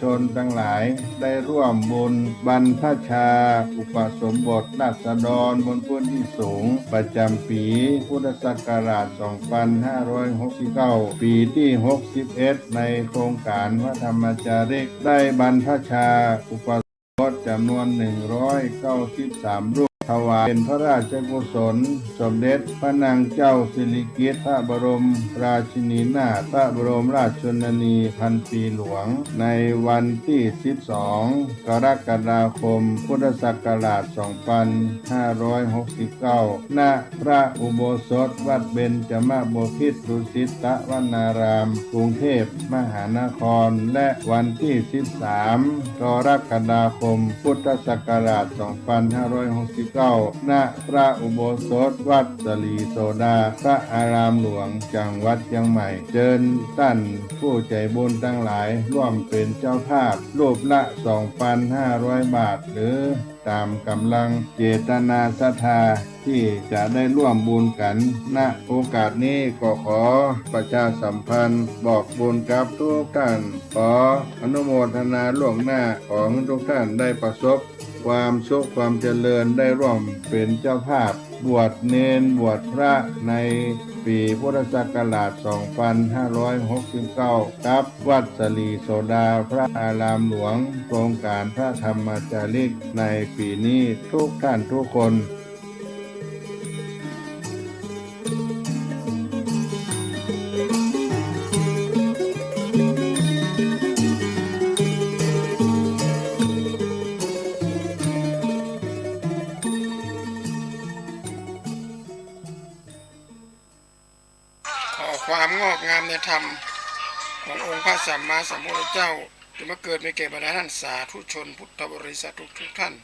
ชนทั้งหลายได้ร่วมบุญบรรพชาอุปสมบทราษฎรบนพื้นที่สูงประจำปีพุทธศักราช 2569 ปีที่ 61 ในโครงการพระธรรมจาริกได้บรรพชาอุปสมบทจำนวน 193 รูปถวายเป็นพระราชกุศลสมเด็จพระนางเจ้าสิริกิติ์พระบรมราชินีนาถพระบรมราชชนนีพันปีหลวงในวันที่ 12 กรกฎาคม พุทธศักราช 2569 ณ พระอุโบสถวัดเบญจมบพิตรดุสิตวนาราม กรุงเทพมหานคร และวันที่ 13 กรกฎาคม พุทธศักราช 2569 ณ พระอุโบสถวัดสลีโสดาพระอารามหลวงจังหวัดเชียงใหม่เชิญท่านผู้ใจบุญทั้งหลายร่วมเป็นเจ้าภาพรูปละ 2,500 บาทหรือตามกำลังเจตนาศรัทธาที่จะได้ร่วมบุญกันณโอกาสนี้ก็ขอประชาสัมพันธ์บอกบุญกับทุกท่านขออนุโมทนาล่วงหน้าของทุกท่านได้ประสบความสุขความเจริญได้ร่วมเป็นเจ้าภาพบวชเณรบวชพระในปีพุทธศักราช 2569 กับวัดสลีโสดาพระอารามหลวงโครงการพระธรรมจาริกในปีนี้ทุกท่านทุกคนขอความงอกงามในธรรมขององค์พระสัมมาสัมพุทธเจ้าจะมาเกิดในแก่บรรดาท่านสาธุชนพุทธบริษัททุกท่าน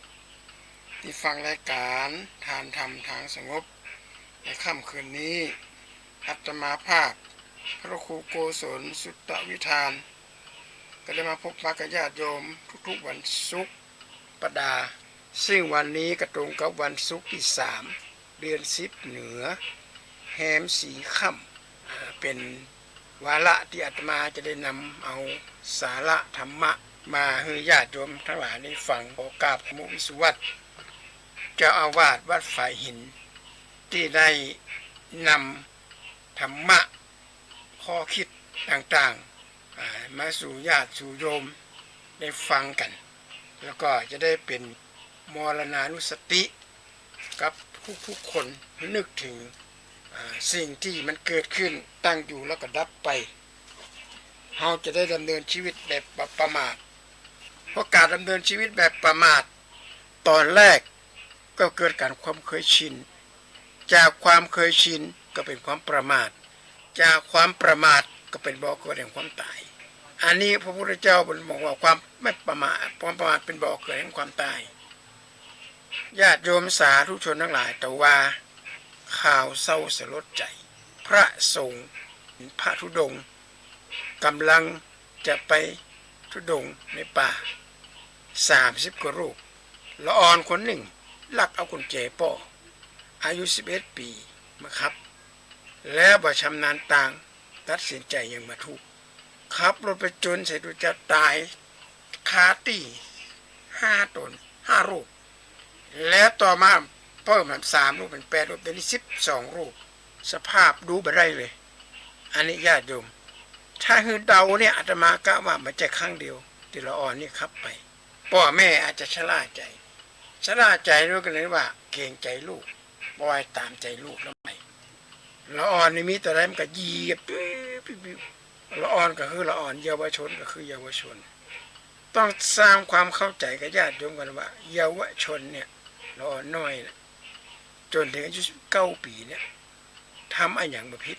ที่ฟังรายการทานธรรมทางสงบในค่ำคืนนี้อาตมาภาพพระครูโกศลสุตตวิธานก็ได้มาพบปะกับญาติโยมทุกๆวันศุกร์ประดาซึ่งวันนี้ก็ตรงกับวันศุกร์ที่ 3 เดือน10เหนือแฮมสีค่ำเป็นวาระที่อาตมาจะได้นำเอาสาระธรรมะมาให้ญาติโยมทั้งหลายได้ฟังขอกราบมุวิสุวัตเจ้าอาวาสวัดฝ่ายหินที่ได้นำธรรมะข้อคิดต่างๆมาสู่ญาติสู่โยมได้ฟังกันแล้วก็จะได้เป็นมรณานุสติกับทุกๆคนนึกถึงสิ่งที่มันเกิดขึ้นตั้งอยู่แล้วก็ดับไปเราจะได้ดำเนินชีวิตแบบประมาทเพราะการดำเนินชีวิตแบบประมาทตอนแรกก็เกิดการความเคยชินจากความเคยชินก็เป็นความประมาทจากความประมาทก็เป็นบ่อเกิดแห่งความตายอันนี้พระพุทธเจ้าบอกว่าความไม่ประมาทความประมาทเป็นบ่อเกิดแห่งความตายญาติโยมสาธุชนทั้งหลายแต่ว่าข่าวเศร้าสลดใจพระสงฆ์พระธุดงค์กำลังจะไปธุดงค์ในป่า30 กว่ารูปละอ่อนคนหนึ่งลักเอากุญแจป้ออายุ11 ปีมาครับแล้วบ่ชำนาญต่างตัดสินใจยังมาทุกขับรถไปจนใส่ตัวจะตายคาตี้5 ตน 5 รูปแล้วต่อมาเพิ่มมา3 รูปเป็น8 รูปเป็น12 รูปสภาพดูไปได้เลยอันนี้ญาติโยมถ้าคือเดาเนี่ยอาตมากะว่ามันจะครั้งเดียวที่ละอ่อนนี่ขับไปพ่อแม่อาจจะชะล่าใจด้วยกันเลยว่าเกรงใจลูกปล่อยตามใจลูกแล้วไปละอ่อนนี่มีแต่อะไรมันก็ยีบละอ่อนก็คือละอ่อนเยาวชนก็คือเยาวชนต้องสร้างความเข้าใจกับญาติโยมกันว่าเยาวชนเนี่ยละอ่อนน้อยนะจนถึงอายุ9 ปีเนี่ยทำอะไรอย่างผิด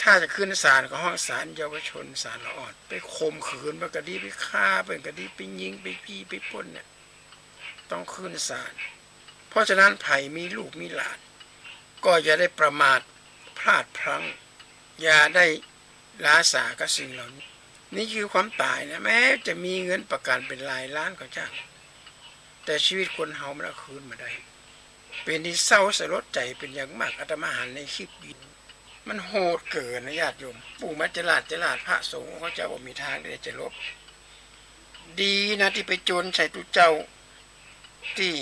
ถ้าจะขึ้นศาลก็ห้องศาลเยาวชนศาลละอ่อนไปข่มขืนไปกระดีไปฆ่าไปกระดีไปยิงไปพี่ไปปล้นเนี่ยต้องขึ้นศาลเพราะฉะนั้นไผ่มีลูกมีหลานก็อย่าได้ประมาทพลาดพลั้งอย่าได้ล้าสากับสิ่งเหล่านี้นี่คือความตายนะแม้จะมีเงินประกันเป็นหลายล้านก็ช่างแต่ชีวิตคนเฮามันเอาคืนมาได้เป็นที่เศร้าสลดใจเป็นอย่างมากอาตมาหันในคลิปบินมันโหดเกินนะญาติโยมปู่มัจจราชพระสงฆ์เขาจะว่ามีทางที่จะลบ ดีนะที่ไปโจรใส่ตุเจ้าที่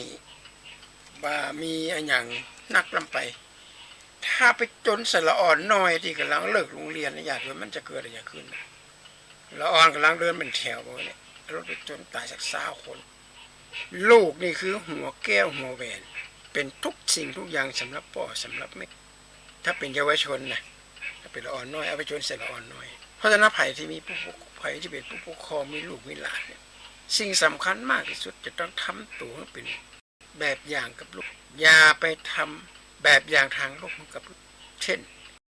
บ่ามีอะไรอย่างนักลำไปถ้าไปจนใส่ละอ่อนน้อยที่กำลังเลิกโรงเรียนนะญาติโยมมันจะเกิดอะไรขึ้นละอ่อนกำลังเดินเป็นแถวแบบนี้รถไปจนตายสัก20 คนลูกนี่คือหัวแก้วหัวแหวนเป็นทุกสิ่งทุกอย่างสำหรับพ่อสำหรับแม่ถ้าเป็นเยาวชนนะถ้าเป็นละอ่อนน้อยเอาไปจนใส่ละอ่อนน้อยเพราะฉะนั้นไผ่ที่มีผู้ไผ่ที่เป็นผู้ปกครองมีลูกมีหลานเนี่ยสิ่งสำคัญมากที่สุดจะต้องทำตัวให้เป็นแบบอย่างกับลูกอย่าไปทำแบบอย่างทางโลกกับลูกเช่น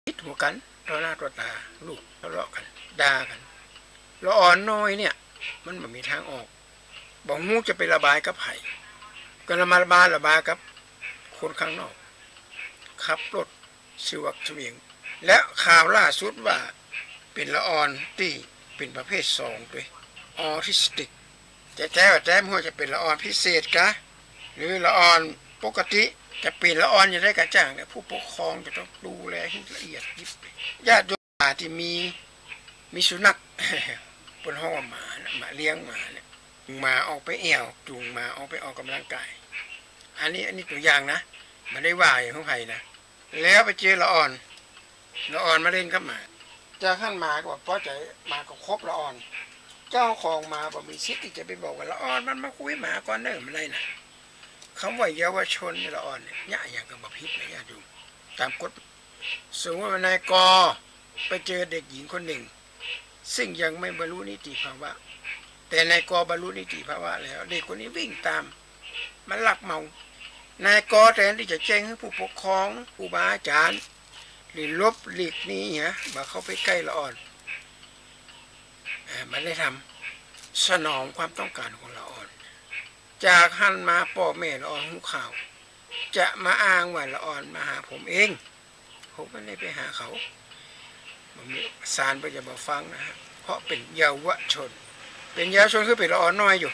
คิดหัวกันต่อหน้าต่อตาลูกทะเลาะกันด่ากันละอ่อนน้อยเนี่ยมันไม่มีทางออกบอกงูจะไประบายกับไผ่ก็ระบายกับคนข้างนอกขับรถสวักเสวียงและข่าวล่าสุดว่าเป็นละอ่อนที่เป็นประเภท2ด้วยออทิสติกแต่ไม่ว่าจะเป็นละอ่อนพิเศษกะหรือละอ่อนปกติจะเป็นละอ่อนจะได้กระจ่างเนี่ยผู้ปกครองจะต้องดูแลให้ละเอียดยิบญาติโยมที่มีสุนัขบนห้องหมานะมาเลี้ยงหมาเนี่ยมาออกไปแอวจูงมาออกไปออกกำลังกายอันนี้ตัวอย่างนะไม่ได้ว่าอย่างของใครนะแล้วไปเจอละอ่อนมาเล่นกับหมาจะขั้นมาก็บอกพ่อใจมาก็ครบละอ่อนเจ้าของมาบอกมีสิทธิ์ที่จะไปบอกว่าละอ่อนมันมาคุยหมาก่อนเนิ่มอะไรนะคำว่าเยาวชนละอ่อนเนี่ยยะอย่างกับมาพิษนะญาติโยมตามกฎสมมติว่านายกไปเจอเด็กหญิงคนหนึ่งซึ่งยังไม่บรรลุนิติภาวะแต่นายกบรรลุนิติภาวะแล้วเด็กคนนี้วิ่งตามมันลักเมานายกแทนที่จะแจ้งให้ผู้ปกครองผู้บาอาจารย์หรือลบหลีกนี้ฮะมาเข้าไปใกล้ละอ่อนมันได้ทำสนองความต้องการของละอ่อนจากหันมาพ่อแม่ละอ่อนหูข่าวจะมาอ้างว่าละอ่อนมาหาผมเองผมไม่ได้ไปหาเขาศาลก็จะมาฟังนะฮะเพราะเป็นเยาวชนคือเป็นละอ่อนน้อยอยู่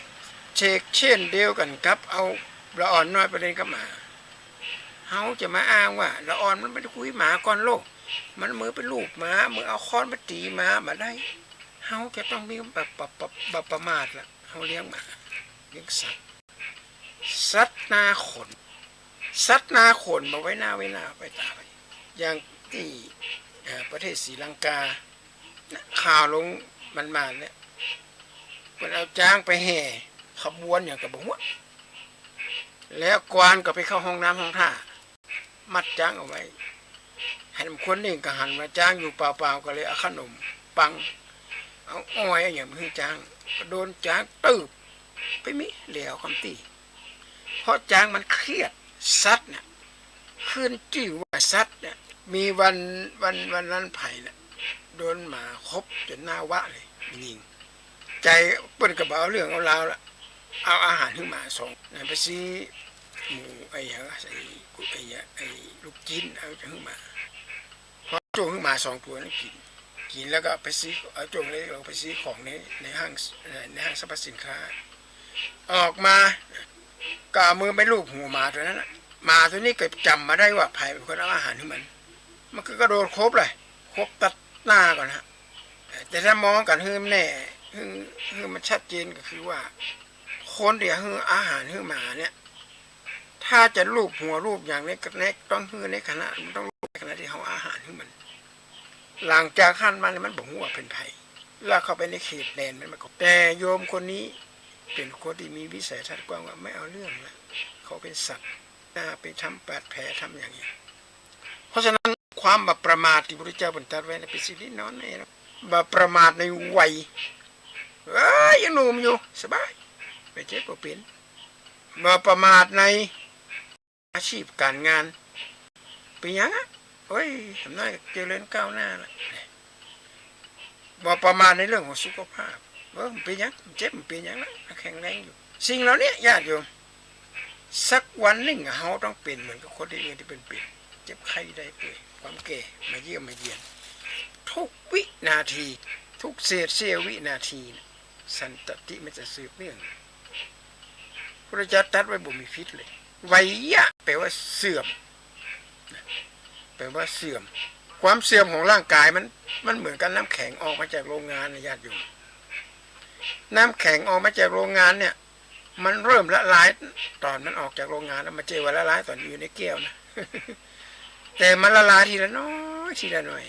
เช่นเดียวกันครับเอาละอ่อนน้อยไปเล่นกับหมาเขาจะมาอ้างว่าละอ่อนมันไม่ได้คุยหมาก่อนโลกมันมือเป็นลูกหมามือเอาค้อนมาตีหมาได้เขาจะต้องมีแบบประมาทละเขาเลี้ยงหมาเลี้ยงสัตว์นาขนมาไว้หน้าไปตาไปอย่างที่ประเทศศรีลังกาข่าวลงมันมาเนี่ยมันเอาจ้างไปแห่ขบวนอย่างกับบัวแล้วกวานก็ไปเข้าห้องน้ำห้องท่ามัดจ้างเอาไว้ให้คนหนึ่งก็หันมาจ้างอยู่เปล่าๆก็เลยเอาขนมปังเอาอ้อยอย่างมือจ้างก็โดนจ้างตืบไปมิเหลวคำตีเพราะจ้างมันเครียดสัตว์เนี่ยขึ้นชื่อว่าสัตว์เนี่ยมีวันนั้นไผ่เนี่ยโดนหมาคบจนหน้าวะเลยยิงใจเปิ้นกระเป๋าเรื่องเอาราวละเอาอาหารขึ้นมาส่งไปซื้อหมูไอ้ลูกจิ้นเอาขึ้นมาพอโจงขึ้นมา2 ตัวนั้นกินแล้วก็ไปซื้อเอาโจงเลยเราไปซื้อของในห้างสรรพสินค้าออกมาก็เอามือไปลูบหัวหมาตัวนั้นหมาตัวนี้ก็จำมาได้ว่าไผ่เป็นคนเอาอาหารให้มันก็โดนครบตัดหน้าก่อนฮะแต่ถ้ามองกันฮืมแน่ฮืมมันชัดเจนก็คือว่าคนเดียวฮืมอาหารฮืมหมาเนี่ยถ้าจะลูบหัวลูบอย่างนี้ก็ต้องฮืมในขณะมันต้องลูบในขณะที่เขาอาหารฮืมมันหลังจากขั้นมันบอกว่าเป็นไผ่แล้วเข้าไปในเขตแดนมันก็แต่โยมคนนี้เป็นคนที่มีวิสัยทัศน์กว้างว่าไม่เอาเรื่องละเขาเป็นสัตว์ไปทำบาดแผลทำอย่างนี้เพราะฉะนั้นความแบบประมาทที่พระพุทธเจ้าบัญญัติไว้เป็นสิ่งที่น้อยนะแบบประมาทในวัยยังหนุ่มอยู่สบายไปเจ็บปวดเป็นแบบประมาทในอาชีพการงานเป็นยังอ่ะทำได้เจริญก้าวหน้าละแบบประมาทในเรื่องของสุขภาพเป็นยังเจ็บเป็นยังละแข็งแรงอยู่สิ่งเหล่านี้ญาติโยมสักวันหนึ่งเขาต้องเป็นเหมือนกับคนอื่นที่เป็นเจ็บไข้ได้ป่วยความแก่มาเยี่ยมมาเยียนทุกวินาทีทุกเสี้ยววินาทีสันตติมันจะสืบเนื่องพระเจ้าตรัสไว้บ่มีพิษเลยวัยยะแปลว่าเสื่อมความเสื่อมของร่างกายมันเหมือนกันน้ำแข็งออกมาจากโรงงานนะญาติโยม น้ำแข็งออกมาจากโรงงานเนี่ยมันเริ่มละลายตอนมันออกจากโรงงานแล้วมาเจอว่าละลายตอนอยู่ในแก้วนะ แต่มันละลายทีละน้อยทีละหน่อย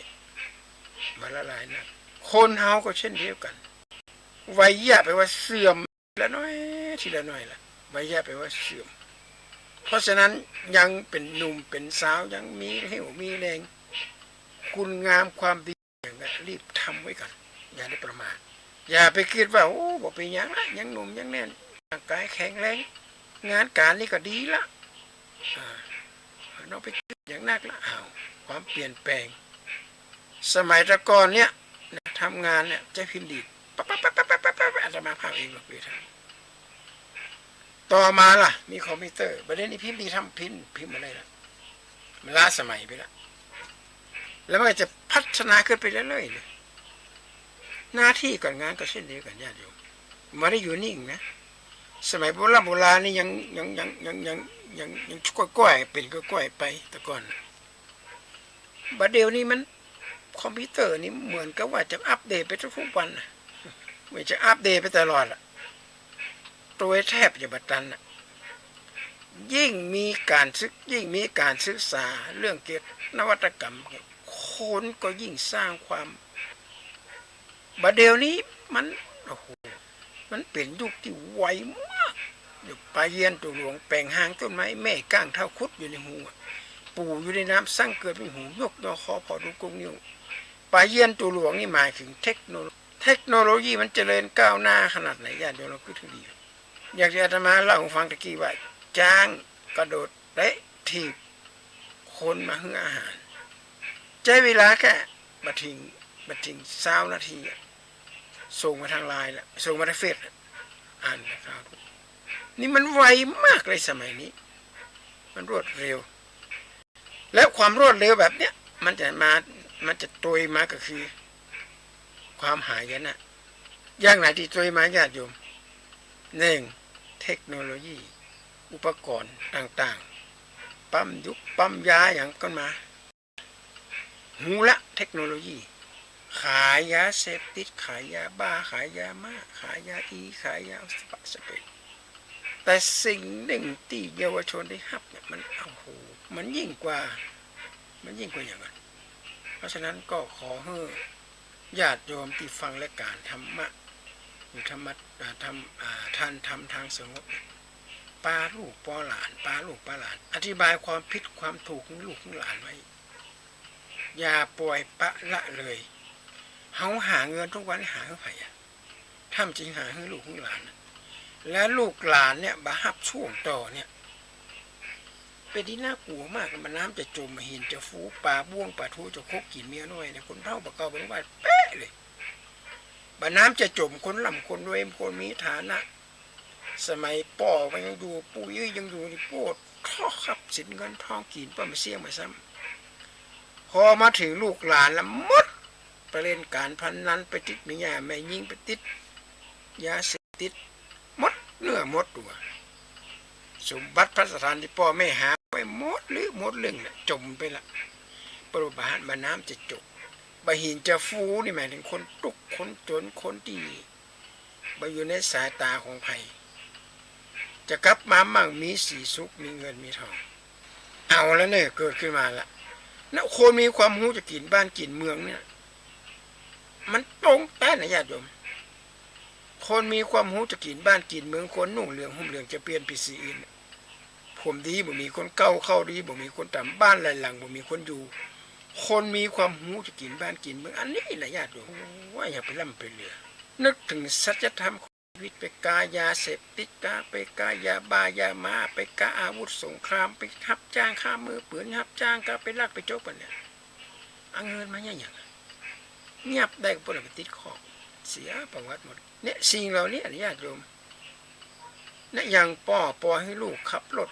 มันละลายนะคนเฮาก็เช่นเดียวกันวัยยะแปลว่าเสื่อมละน้อยทีละน้อยละวัยยะแปลว่าเสื่อมเพราะฉะนั้นยังเป็นหนุ่มเป็นสาวยังมีเหี่ยวมีแรงคุณงามความดีอย่างนั้นรีบทำไว้ก่อนอย่าได้ประมาทอย่าไปคิดว่าโอ้บอกเป็นยังนะยังหนุ่มยังแน่นร่างกายแข็งแรงงานการนี่ก็ดีละเราไปคิดอย่างนักละความเปลี่ยนแปลงสมัยตะก่อนเนี่ยทำงานเนี่ยจะพิมพ์ดีดปั๊บปั๊บปั๊บปั๊บปั๊บปั๊บอาตมาพาเองหรอกพี่ท่านต่อมาล่ะมีคอมพิวเตอร์ประเด็นนี้พิมพ์ดีทำพิมพ์อะไรล่ะมันล้าสมัยไปแล้วแล้วมันจะพัฒนาขึ้นไปเรื่อยๆเลยหน้าที่การงานก็เช่นเดียวกันญาติโยมไม่ได้อยู่นิ่งนะสมัยโบราณนี่ยังก้อยเป็นก้อยไปแต่ก่อนบัดเดี๋ยวนี้มันคอมพิวเตอร์นี่เหมือนกับว่าจะอัปเดตไปทุกวันนะไม่จะอัปเดตไปตลอดตัวแทบจะบัดตันยิ่งมีการศึกษาเรื่องเกี่ยวกับนวัตกรรมคนก็ยิ่งสร้างความบัดเดี๋ยวนี้มันโอ้โหมันเป็นยุคที่ไวมากอยู่ปลาเยียนตัวหลวงแปลงหางต้นไม้แม่ก้างเท่าคุดอยู่ในหูปู่อยู่ในน้ำสร้างเกิดเป็นหูยกยอคอพอดูกงนิ้วปลาเยียนตัวหลวงนี่หมายถึงเทคโนโลยีมันเจริญก้าวหน้าขนาดไหนญาติโยมเราคิดถึงดีอยากจะอาตมาเล่าให้ฟังตะกี้ว่าจ้างกระโดดเตะถีบคนมาให้อาหารใช้เวลาแค่บัดทิ้ง20 นาทีส่งมาทางไลน์แล้วส่งมาทางเฟซอ่านนะครับนี่มันไวมากเลยสมัยนี้มันรวดเร็วแล้วความรวดเร็วแบบเนี้ยมันจะตวยมาก็คือความหายนะอย่างไหนที่ตวยมาญาติโยม1เทคโนโลยีอุปกรณ์ต่างๆปั๊มยุบปั๊มยาอย่างก็มาหูละเทคโนโลยีขายยาเสพติดขายยาบ้าขายยามาขายยาขายยาสเปรย์แต่สิ่งหนึ่งที่เยาวชนได้รับเนี่ยมันโอ้โหมันยิ่งกว่าอย่างนั้นเพราะฉะนั้นก็ขอให้ญาติโยมที่ฟังและการธรรมะอยู่ธรรมะท่านทำทางสงบปาลูกปอหลานปาลูกปาหลานอธิบายความผิดความถูกของลูกของหลานไว้อย่าปล่อยปะละเลยเขาหาเงินทุกวันหาเท่าไหร่ทำจริงหาให้ลูกของหลานและลูกหลานเนี่ยบาฮับช่วงต่อเนี่ยเป็นที่น่ากลัวมากมันน้ำจะจมหินจะฟูปลาบ้วงปลาทูจะคกกินเมียน้อยเนี่ยคนเท่าปะเก่าเป็นว่าเป๊ะเลยบาน้ำจะจมคนลำคนรวยคนมีฐานะสมัยป่อมันยังอยู่ปู่ยื้อยังอยู่ในปวดท่อขับสินเงินทองกินป้ามาเสี่ยงมาซ้ำพอมาถึงลูกหลานแล้วมดไปเล่นการพนันไปติดเมียแม่ยิงไปติดยาเสพติดมดเนื้อมดตัวสมบัติพระสถานที่พ่อแม่หาไว้หมดหรือหมดเรื่องน่ะจมไปละปรุบาทมาน้ำจะจบบะหินจะฟูนี่หมายถึงคนตุกคนจนคนดีไปอยู่ในสายตาของไผ่จะกลับมามั่งมีสีสุขมีเงินมีทองเอาแล้วเนี่ยเกิดขึ้นมาละนะคนมีความรู้จะกินบ้านกินเมืองเนี่ยมันตรงแต่นะญาติโยมคนมีความรู้จะกินบ้านกินเมืองคนนุ่งเหลืองห่มเหลืองจะเปลี่ยนปีสีอื่นผมดีบ่มีคนเก่าเข้าดีบ่มีคนต่ำบ้านหลายหลังบ่มีคนอยู่คนมีความรู้จะกินบ้านกินเมืองอันนี้แหละญาติโยมว่าอย่าไปล่ำไปเรือนึกถึงสัจธรรมชีวิตไปกายาเสพติดไปกายาบายามาไปกาอาวุธสงครามไปทับจ้างฆ่ามือปืนทับจ้างก็ไปลักไปโจกกันเนี่ยเอาเงินมาอย่างเงียบได้ก็ปนไปติดคอเสียประวัติหมดเนี่ยสิ่งเหล่านี้อนุญาตโยมเนี่ยอย่างปอให้ลูกขับรถ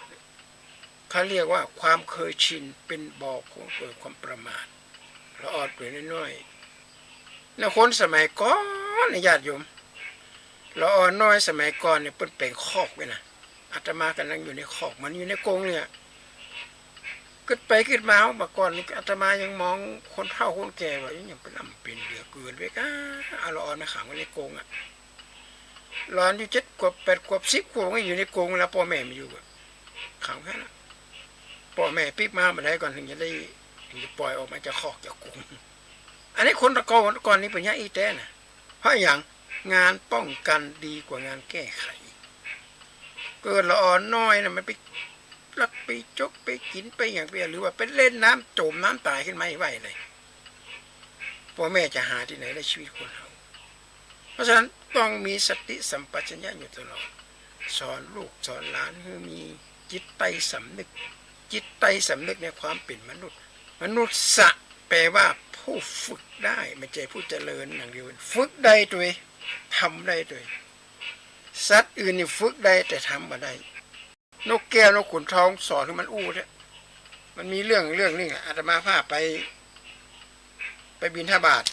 เขาเรียกว่าความเคยชินเป็นบ่อของเกิดความประมาทละออดไปน้อยๆแล้วคนสมัยก่อนอนุญาตโยมละออน้อยสมัยก่อนเนี่ยเป็นแปลงคอกไว้นะอาตมากันนั่งอยู่ในคอกมันอยู่ในกรงเนี่ยขึ้นไปขึ้นมาเมื่อก่อนนี่อาตมายังมองคนเฒ่าคนแก่ว่ายังเป็นลำเป็นเหลือเกินไปก้าเอาละออมาขังไว้ในกรง หลอนอยู่7 ขวบ 8 ขวบ 10 ขวบก็อยู่ในกรงแล้วพ่อแม่ไม่อยู่ขังแค่นั้นพ่อแม่ปิ๊บมาได้ก่อนถึงจะปล่อยออกมาจากคอกจากกรงอันนี้คนตะก่อนนี้เป็นยาอีแต้นะเพราะอย่างงานป้องกันดีกว่างานแก้ไขเกิดละอ่อนน้อยนะมันไปลักไปจกไปกินไปอย่างไปหรือว่าไปเล่นน้ำจมน้ำตายขึ้นมาไหวเลยพ่อแม่จะหาที่ไหนได้ชีวิตคนเราเพราะฉะนั้นต้องมีสติสัมปชัญญะอยู่ตลอดสอนลูกสอนหลานให้มีจิตใต้สำนึกจิตใต้สำนึกในความเป็นมนุษย์มนุษย์สะแปลว่าผู้ฝึกได้ไม่ใช่ผู้เจริญอย่างเดียวฝึกได้ด้วยทำได้ด้วยสัตว์อื่นนี่ฝึกได้แต่ทำมาได้นกแก้วนกขุนทองสอนให้มันอู้เนี่ยมันมีเรื่องนึงอาตมาพาไปบิณฑบาต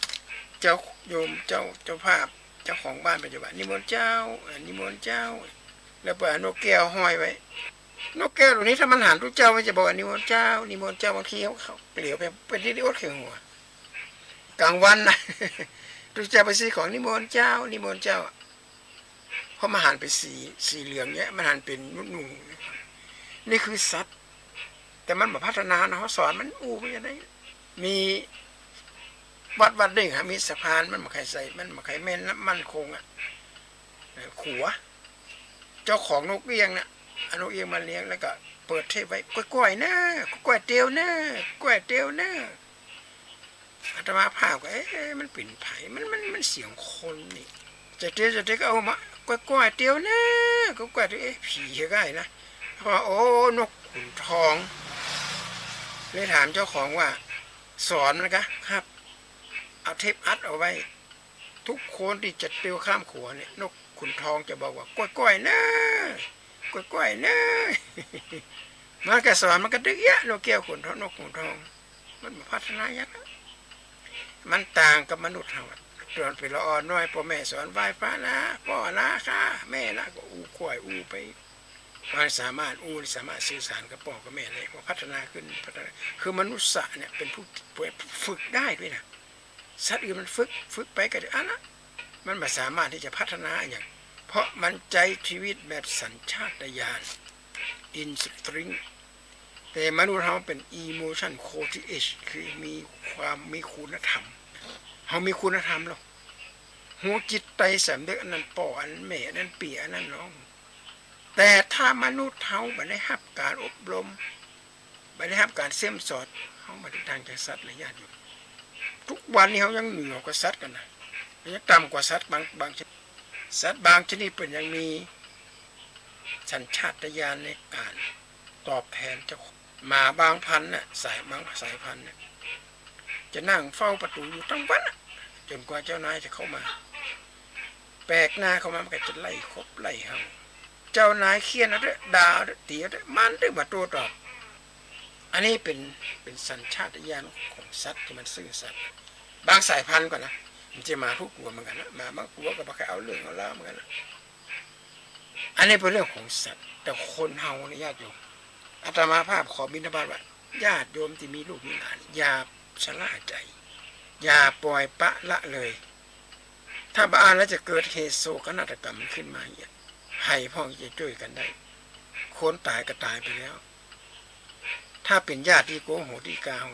เจ้าโยมเจ้าภาพเจ้าของบ้านปัจจุบันนิมนต์เจ้านิมนต์เจ้าแล้วเปิดนกแก้วห้อยไว้นกแก้วตัวนี้ถ้ามันหันทุกเจ้ามันจะบอกนิมนต์เจ้านิมนต์เจ้าบางทีเขาเปลี่ยวไปเป็นที่อดเขียงหัวกลางวันนะทุกเจ้าไปซื้อของนิมนต์เจ้านิมนต์เจ้าเพราะมันหันไปสีเหลืองเนี้ยมันหันเป็นนุ่งนี่คือสัตว์แต่มันแบบพัฒนานะเขาสอนมันอู้ไปยังไงมีวัดหนึ่งมีสะพานมันมาใครใส่มันมาใครแม่นมันคงอ่ะขัวเจ้าของนกเอี้ยงน่ะนกเอี้ยงมาเลี้ยงแล้วก็เปิดเทปไว้กล้วยๆนะกล้วยเตียวนะกล้วยเตียวนะอาตมาภาพก็มันปิ่นไผ่มันเสียงคนนี่จะเตี้ยก็เอามากล้วยเตียวนะกล้วยเตียวผีก็ได้นะเพราะโอ้นกขุนทองเลยถามเจ้าของว่าสอนนะครับเอาเทปอัดเอาไว้ทุกคนที่จะเตียวข้ามขัวเนี่ยนกขุนทองจะบอกว่ากล้วยนะกล้วยนะมันก็สอนมันก็ดึกยะนกแก้วขุนทองนกขุนทองมันพัฒนายักษ์มันต่างกับมนุษย์เราตอนเป็นละอ่อนน้อยพ่อแม่สอนไหว้พระนะพ่อนะค่ะแม่นะก็อู้กล้วยอู้ไปมันสามารถสื่อสารกับพ่อกับแม่เลยว่าพัฒนาขึ้นคือมนุษย์เนี่ยเป็นผู้ฝึกได้ด้วยนะสัตว์อื่นมันฝึกไปก็ได้นะมันไม่สามารถที่จะพัฒนาอย่างเพราะมันใจชีวิตแบบสัญชาตญาณอินสติ้งแต่มนุษย์เราเป็น emotion code คือมีคุณธรรมเขามีคุณธรรมหรอกหัวจิตใจสำนึกอันนั้นป่ออันแม่อันนั้นปีอันนั้นน้องแต่ถ้ามนุษย์เขาไม่ได้รับการอบรมไม่ได้รับการเสี่ยมสอดเขาไม่ได้ทางจากสัตว์และญาติอยู่ทุกวันนี้เขายังเหนือกว่าสัตว์กันนะยังต่ำกว่าสัตว์บางชนิดสัตว์บางชนิดเป็นยังมีสัญชาตญาณในการตอบแทนเจ้าหมาบางพันธุ์น่ะสายพันธุ์น่ะจะนั่งเฝ้าประตูอยู่ทั้งวันจนกว่าเจ้านายจะเข้ามาแปลกหน้าเข้ามามันก็จะไล่คบไล่เห่าเจ้านายเคียนอะไรด่าเตี๋ยมันถึงมาตัวตอบอันนี้เป็นสัญชาตญาณของสัตว์ที่มันซื่อสัตย์บางสายพันธุ์ก่อนนะมันจะมาทุกกลัวเหมือนกันนะมาบางกลัวก็บางใครเอาเรื่องเอาเล่าเหมือนกันนะอันนี้เป็นเรื่องของสัตว์แต่คนเฮาเนี่ยญาติโยมอาตมาภาพขอบิณฑบาตว่าญาติโยมที่มีลูกมีหลานอย่าชะล่าใจอย่าปล่อยปะละเลยถ้าบ้านแล้วจะเกิดเหตุโศกนาฏกรรมขึ้นมาอย่างให้พ่อจะช่วยกันได้คนตายก็ตายไปแล้วถ้าเป็นญาติที่โกโหติกาว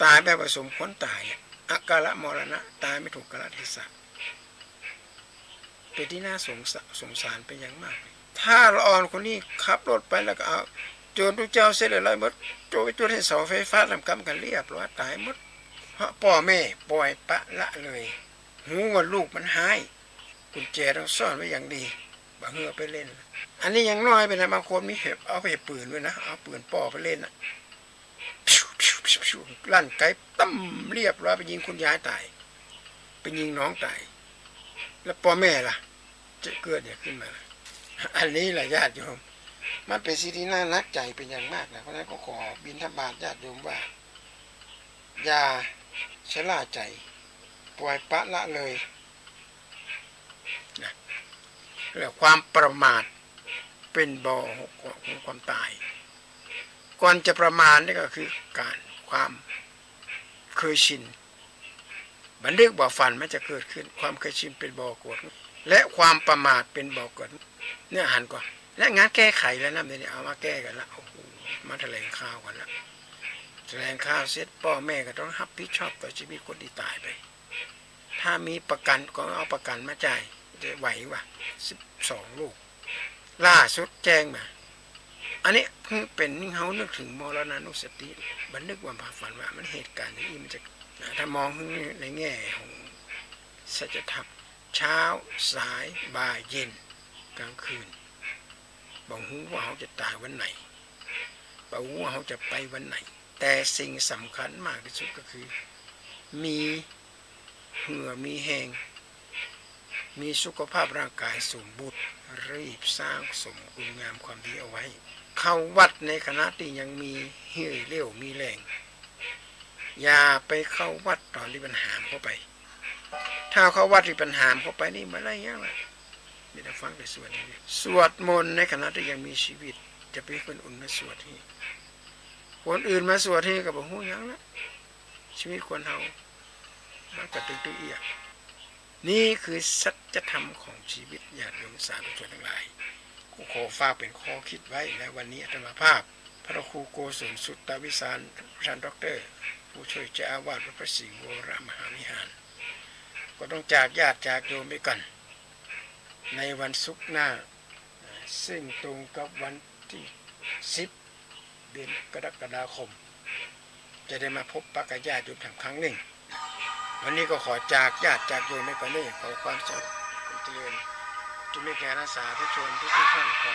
ตายแบบผสมคนตายอักาละมรณะตายไม่ถูกกาลเทศะเป็นที่น่าสงสารเป็นอย่างมากถ้าละอ่อนคนนี้ขับรถไปแล้วก็เอาโจรทุกเจ้าเสร็จอะไรหมดโจรไปจุดให้เสาไฟฟ้าทำกรรมกันเรียบร้อยตายหมดเพราะพ่อแม่ปล่อยปะละเลยหูว่าลูกมันหายกุญแจเราซ่อนไว้อย่างดีบางเมื่อไปเล่นอันนี้ยังน้อยไปนะบางคนมีเห็บเอาไปปืนด้วยนะเอาปืนป่อไปเล่นนะลั่นไกตั้มเรียบร้อยไปยิงคุณยายตายไปยิงน้องตายแล้วพ่อแม่ล่ะจะเกิดเนี่ยขึ้นมาอันนี้แหละญาติโยมมันเป็นสิ่งที่น่ารักใจเป็นอย่างมากนะเพราะฉะนั้นก็ขอบิณฑบาตญาติโยมว่าอย่าชะล่าใจปล่อยปะละเลยนะแล้วความประมาทเป็นบ่อของความตายก่อนจะประมาทนี่ก็คือการความเคยชินบันทึกบ่อฝันมันจะเกิดขึ้นความเคยชินเป็นบ่อโกรธ และความประมาทเป็นบ่อเกิดเนี่ยหันก่อนและงานแก้ไขแล้วนะเดี๋ยวนี้เอามาแก้กันละโอ้โหมาแถลงข่าวกันละแถลงข่าวเสร็จพ่อแม่ก็ต้องรับผิดชอบต่อชีวิตคนที่ตายไปถ้ามีประกันก็เอาประกันมาจ่ายจะไหววะ12 ลูกล่าสุดแจ้งมาอันนี้เพิ่งเป็นนิ่งเฮานึกถึงมรณานุสติบันทึกความฝันว่ามันเหตุการณ์นี้มันจะถ้ามองในแง่ของสัจธรรมเช้าสายบ่ายเย็นกลางคืนบอกหูว่าเขาจะตายวันไหนบอกหูว่าเขาจะไปวันไหนแต่สิ่งสำคัญมากที่สุดก็คือมีเหื่อมีแหงมีสุขภาพร่างกายสมบูรณ์รีบสร้างสมคุณงามความดีเอาไว้เข้าวัดในขณะที่ยังมีเหี้ยเลี้ยวมีแรงอย่าไปเข้าวัดตอนที่มันหามเข้าไปถ้าเข้าวัดที่ปัญหามเข้าไปนี่มาได้ยังไงไม่ได้ฟังแต่ส่วนนี้สวดมนต์ในขณะที่ยังมีชีวิตจะไปคนอื่นมาสวดที่คนอื่นมาสวดที่กับบอกหูยังนะชีวิตคนเรามันกระตึกเอียดนี่คือสัจธรรมของชีวิตญาติโยมสาธุชนทั้งหลายขอฝากเป็นข้อคิดไว้และวันนี้อาตมาภาพพระครูโกศลสุตตวิสารท่านด็อกเตอร์ผู้ช่วยเจ้าอาวาสวัดพระศรีวรมหาวิหารก็ต้องจากญาติจากโยมไปก่อนในวันศุกร์หน้าซึ่งตรงกับวันที่10 เดือนกรกฎาคมจะได้มาพบปะกับญาติโยมครั้งหนึ่งวันนี้ก็ขอจากญาติจากโยมไปก่อนเลยขอความสุขความเจริญจะมีแก่รักษาทุกชนทุกท่านขอ